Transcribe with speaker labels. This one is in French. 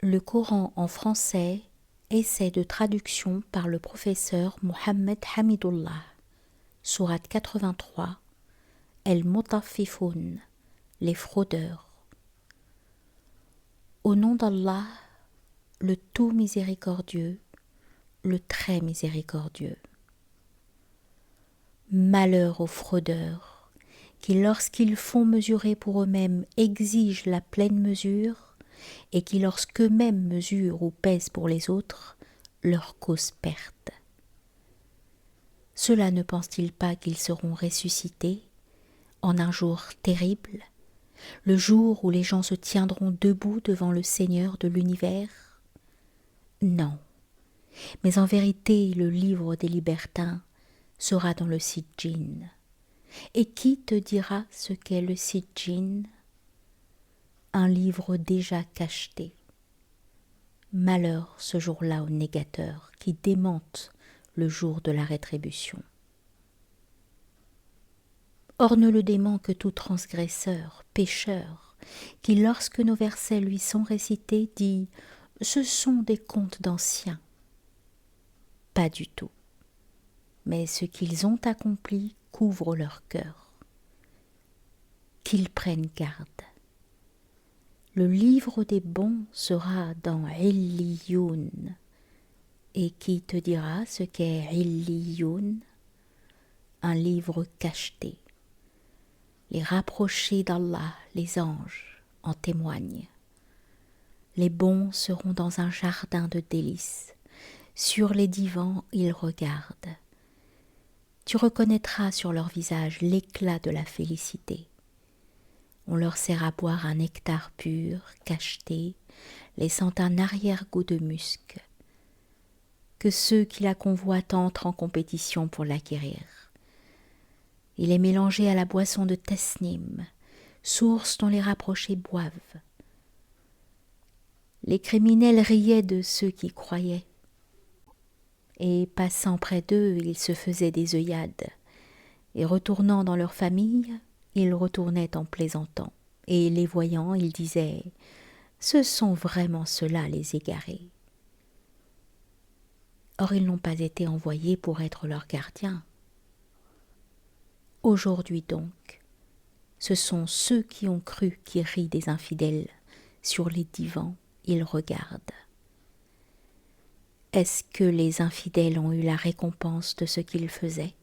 Speaker 1: Le Coran en français, essai de traduction par le professeur Mohammed Hamidullah. Sourate 83, El-Mutaffifun, les fraudeurs. Au nom d'Allah, le tout miséricordieux, le très miséricordieux. Malheur aux fraudeurs, qui lorsqu'ils font mesurer pour eux-mêmes exigent la pleine mesure, et qui lorsqu'eux-mêmes mesurent ou pèsent pour les autres, leur causent perte. Ceux-là ne pensent-ils pas qu'ils seront ressuscités en un jour terrible, le jour où les gens se tiendront debout devant le Seigneur de l'univers? Non, mais en vérité le livre des libertins sera dans le Sijjin. Et qui te dira ce qu'est le Sijjin? Un livre déjà cacheté. Malheur ce jour-là aux négateurs qui démentent le jour de la rétribution. Or ne le dément que tout transgresseur, pécheur, qui lorsque nos versets lui sont récités dit « Ce sont des contes d'anciens ». Pas du tout. Mais ce qu'ils ont accompli couvre leur cœur. Qu'ils prennent garde. Le livre des bons sera dans Illiyoun. Et qui te dira ce qu'est Illiyoun? Un livre cacheté. Les rapprochés d'Allah, les anges, en témoignent. Les bons seront dans un jardin de délices. Sur les divans, ils regardent. Tu reconnaîtras sur leur visage l'éclat de la félicité. On leur sert à boire un nectar pur, cacheté, laissant un arrière-goût de musc. Que ceux qui la convoitent entrent en compétition pour l'acquérir. Il est mélangé à la boisson de Tesnim, source dont les rapprochés boivent. Les criminels riaient de ceux qui croyaient, et passant près d'eux, ils se faisaient des œillades, et retournant dans leur famille, ils retournaient en plaisantant, et les voyant, ils disaient « Ce sont vraiment ceux-là les égarés ». Or ils n'ont pas été envoyés pour être leurs gardiens. Aujourd'hui donc, ce sont ceux qui ont cru qui rient des infidèles. Sur les divans, ils regardent. Est-ce que les infidèles ont eu la récompense de ce qu'ils faisaient?